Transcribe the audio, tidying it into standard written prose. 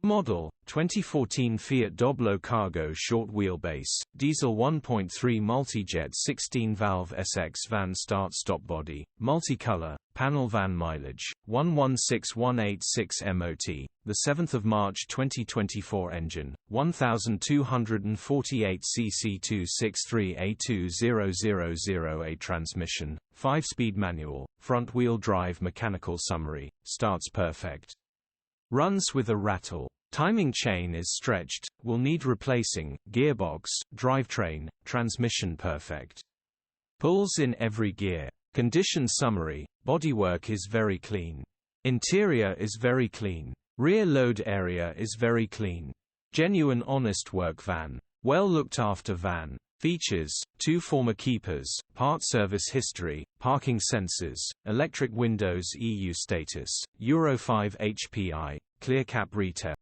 Model, 2014 Fiat Doblo Cargo Short Wheelbase, Diesel 1.3 Multijet 16-valve SX van start-stop body, multicolor, panel van mileage, 116186 MOT, 7 March 2024 engine, 1248 cc 263A2000A transmission, 5-speed manual, front-wheel drive mechanical summary, starts perfect. Runs with a rattle. Timing chain is stretched, will need replacing, gearbox, drivetrain, transmission perfect. Pulls in every gear. Condition summary, bodywork is very clean. Interior is very clean. Rear load area is very clean. Genuine honest work van. Well looked after van. Features, 2 former keepers, part service history, parking sensors, electric windows EU status, Euro 5 HPI, clear cap retail.